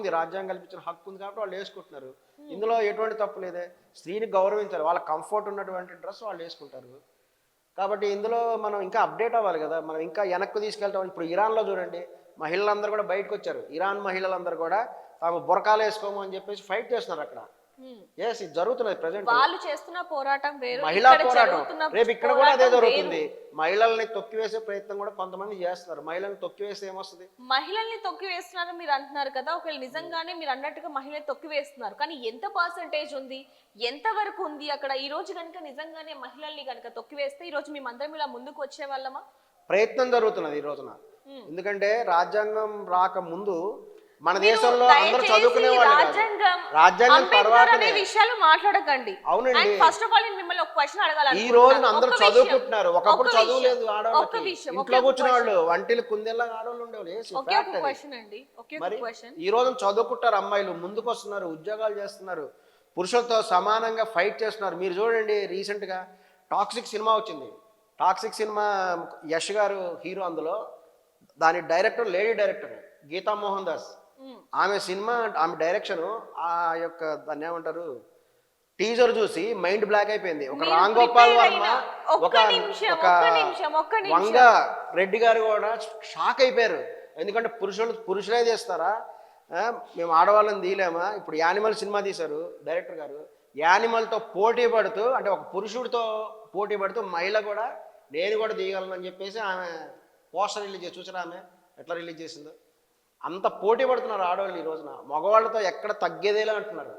ఉంది, రాజ్యాంగం కల్పించిన హక్కు ఉంది కాబట్టి వాళ్ళు వేసుకుంటున్నారు. ఇందులో ఎటువంటి తప్పు లేదే. స్త్రీని గౌరవించాలి, వాళ్ళ కంఫర్ట్ ఉన్నటువంటి డ్రెస్ వాళ్ళు వేసుకుంటారు. కాబట్టి ఇందులో మనం ఇంకా అప్డేట్ అవ్వాలి కదా, మనం ఇంకా వెనక్కు తీసుకెళ్తాం. ఇప్పుడు ఇరాన్లో చూడండి, మహిళలందరూ కూడా బయటకు వచ్చారు. ఇరాన్ మహిళలందరూ కూడా తాము బురకాలు వేసుకోము అని చెప్పేసి ఫైట్ చేస్తున్నారు అక్కడ. ఎస్, ఇది జరుగుతున్నది ప్రజెంట్. వాళ్ళు చేస్తున్న పోరాటం వేరు, మహిళా పోరాటం. రేపు ఇక్కడ కూడా అదే పోరాటం జరుగుతుంది. మహిళల్ని తొక్కివేసే ప్రయత్నం కూడా కొంతమంది చేస్తున్నారు. మహిళల్ని తొక్కివేస్తే ఏమొస్తుంది? మహిళల్ని తొక్కి వేస్తున్నారు మీరు అంటున్నారు కదా, ఒకవేళ నిజంగానే మీరు అన్నట్టుగా మహిళల్ని తొక్కి వేస్తున్నారు, కానీ ఎంత పర్సంటేజ్ ఉంది, ఎంత వరకు ఉంది అక్కడ? ఈ రోజు కనుక నిజంగానే మహిళల్ని కనుక తొక్కి వేస్తే ఈ రోజు మేమందరం ఇలా ముందుకు వచ్చే వాళ్ళమా? ప్రయత్నం జరుగుతున్నది ఈ రోజున. ఎందుకంటే రాజ్యాంగం రాక ముందు మన దేశంలో అందరూ చదువుకునే వాళ్ళు. రాజ్యాంగం తర్వాత విషయాలు మాట్లాడకండి. అవునండి, ఫస్ట్ ఆఫ్ ఆల్ నేను మిమ్మల్ని ఒక క్వశ్చన్ అడగాలి. ఈ రోజున అందరూ చదువుకుంటున్నారు, ఒకప్పుడు చదువు లేదు ఆడవాళ్ళకి. ఇంట్లో కూర్చున్న వాళ్ళు వంటిలు కుందేలా ఆడవాళ్ళు ఉండేవాళ్ళు. ఈ రోజున చదువుకుంటారు అమ్మాయిలు, ముందుకు వస్తున్నారు, ఉద్యోగాలు చేస్తున్నారు, పురుషులతో సమానంగా ఫైట్ చేస్తున్నారు. మీరు చూడండి, రీసెంట్ గా టాక్సిక్ సినిమా వచ్చింది. టాక్సిక్ సినిమా యష్ గారు హీరో. అందులో దాని director lady director Geetha Mohan Das. ఆమె సినిమా, ఆమె డైరెక్షన్, ఆ యొక్క దాన్ని ఏమంటారు, టీజర్ చూసి మైండ్ బ్లాక్ అయిపోయింది. ఒక రామ్ గోపాల్ వర్మ, ఒక వంగ రెడ్డి గారు కూడా షాక్ అయిపోయారు. ఎందుకంటే పురుషులే తీస్తారా, మేము ఆడవాళ్ళని తీయలేమా? ఇప్పుడు యానిమల్ సినిమా తీశారు డైరెక్టర్ గారు. యానిమల్తో పోటీ పడుతూ, అంటే ఒక పురుషుడితో పోటీ పడుతూ మహిళ కూడా నేను కూడా తీయగలను అని చెప్పేసి ఆమె పోస్టర్ రిలీజ్ చేసి చూసారా ఆమె ఎట్లా రిలీజ్ చేసిందో. అంత పోటీ పడుతున్నారు ఆడవాళ్ళు ఈ రోజున. మగవాళ్ళతో ఎక్కడ తగ్గేదేలా అంటున్నారు.